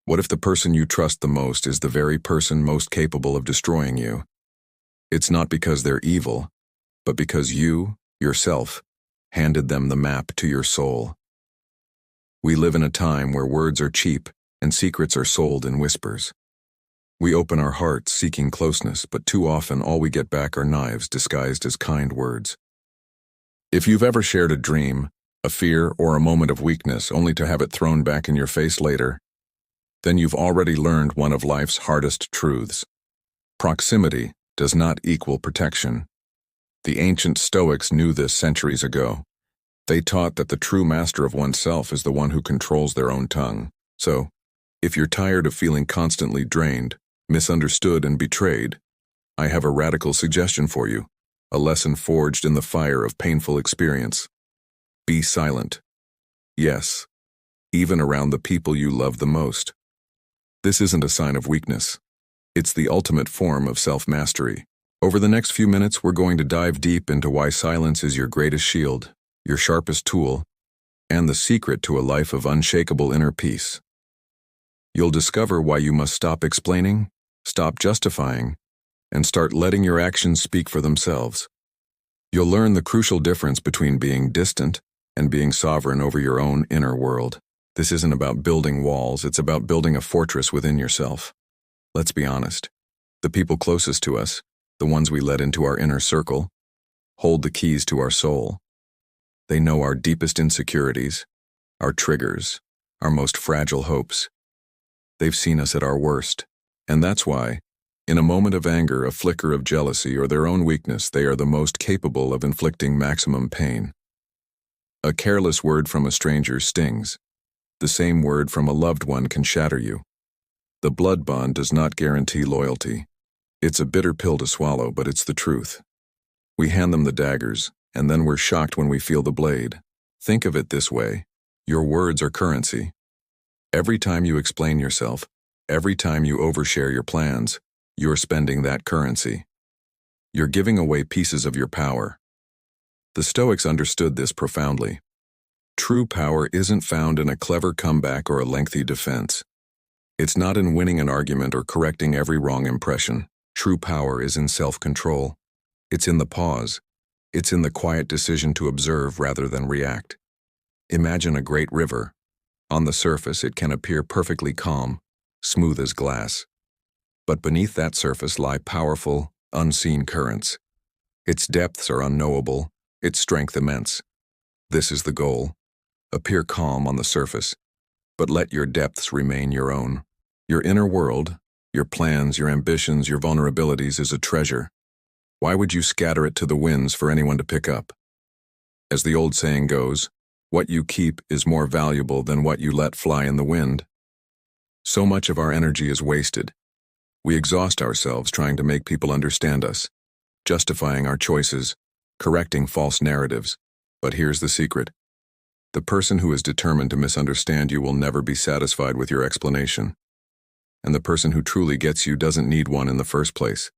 What if the person you trust the most is the very person most capable of destroying you? It's not because they're evil, but because you, yourself, handed them the map to your soul. We live in a time where words are cheap and secrets are sold in whispers. We open our hearts seeking closeness, but too often all we get back are knives disguised as kind words. If you've ever shared a dream, a fear, or a moment of weakness only to have it thrown back in your face later, then you've already learned one of life's hardest truths. Proximity does not equal protection. The ancient Stoics knew this centuries ago. They taught that the true master of oneself is the one who controls their own tongue. So, if you're tired of feeling constantly drained, misunderstood, and betrayed, I have a radical suggestion for you, a lesson forged in the fire of painful experience. Be silent. Yes, even around the people you love the most. This isn't a sign of weakness. It's the ultimate form of self-mastery. Over the next few minutes, we're going to dive deep into why silence is your greatest shield, your sharpest tool, and the secret to a life of unshakable inner peace. You'll discover why you must stop explaining, stop justifying, and start letting your actions speak for themselves. You'll learn the crucial difference between being distant and being sovereign over your own inner world. This isn't about building walls, it's about building a fortress within yourself. Let's be honest. The people closest to us, the ones we let into our inner circle, hold the keys to our soul. They know our deepest insecurities, our triggers, our most fragile hopes. They've seen us at our worst, and that's why, in a moment of anger, a flicker of jealousy, or their own weakness, they are the most capable of inflicting maximum pain. A careless word from a stranger stings. The same word from a loved one can shatter you. The blood bond does not guarantee loyalty. It's a bitter pill to swallow, but it's the truth. We hand them the daggers, and then we're shocked when we feel the blade. Think of it this way. Your words are currency. Every time you explain yourself, every time you overshare your plans, you're spending that currency. You're giving away pieces of your power. The Stoics understood this profoundly. True power isn't found in a clever comeback or a lengthy defense. It's not in winning an argument or correcting every wrong impression. True power is in self-control. It's in the pause. It's in the quiet decision to observe rather than react. Imagine a great river. On the surface, it can appear perfectly calm, smooth as glass. But beneath that surface lie powerful, unseen currents. Its depths are unknowable, its strength immense. This is the goal. Appear calm on the surface, but let your depths remain your own. Your inner world, your plans, your ambitions, your vulnerabilities is a treasure. Why would you scatter it to the winds for anyone to pick up? As the old saying goes, what you keep is more valuable than what you let fly in the wind. So much of our energy is wasted. We exhaust ourselves trying to make people understand us, justifying our choices, correcting false narratives. But here's the secret. The person who is determined to misunderstand you will never be satisfied with your explanation. And the person who truly gets you doesn't need one in the first place.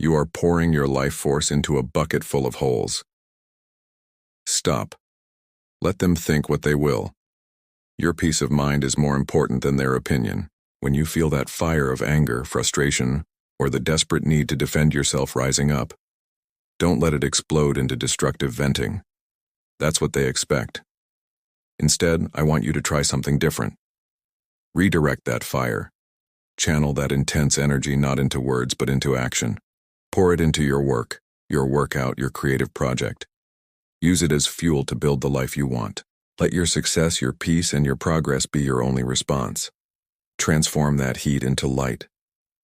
You are pouring your life force into a bucket full of holes. Stop. Let them think what they will. Your peace of mind is more important than their opinion. When you feel that fire of anger, frustration, or the desperate need to defend yourself rising up, don't let it explode into destructive venting. That's what they expect. Instead, I want you to try something different. Redirect that fire. Channel that intense energy not into words but into action. Pour it into your work, your workout, your creative project. Use it as fuel to build the life you want. Let your success, your peace, and your progress be your only response. Transform that heat into light.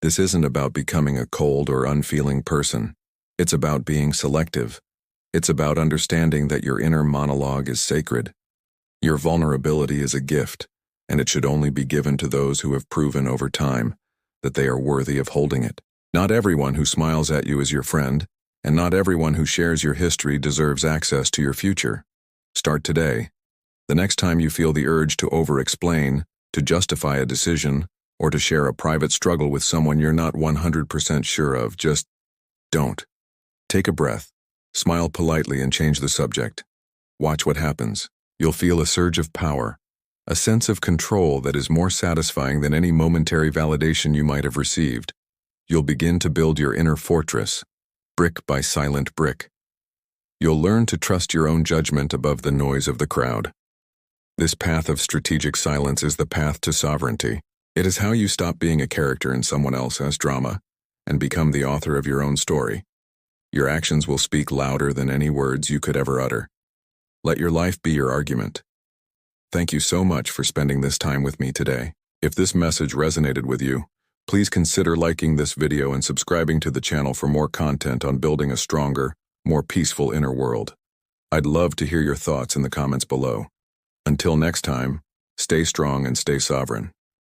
This isn't about becoming a cold or unfeeling person. It's about being selective. It's about understanding that your inner monologue is sacred. Your vulnerability is a gift, and it should only be given to those who have proven over time that they are worthy of holding it. Not everyone who smiles at you is your friend, and not everyone who shares your history deserves access to your future. Start today. The next time you feel the urge to over-explain, to justify a decision, or to share a private struggle with someone you're not 100% sure of, just don't. Take a breath, smile politely, and change the subject. Watch what happens. You'll feel a surge of power, a sense of control that is more satisfying than any momentary validation you might have received. You'll begin to build your inner fortress, brick by silent brick. You'll learn to trust your own judgment above the noise of the crowd. This path of strategic silence is the path to sovereignty. It is how you stop being a character in someone else's drama and become the author of your own story. Your actions will speak louder than any words you could ever utter. Let your life be your argument. Thank you so much for spending this time with me today. If this message resonated with you, please consider liking this video and subscribing to the channel for more content on building a stronger, more peaceful inner world. I'd love to hear your thoughts in the comments below. Until next time, stay strong and stay sovereign.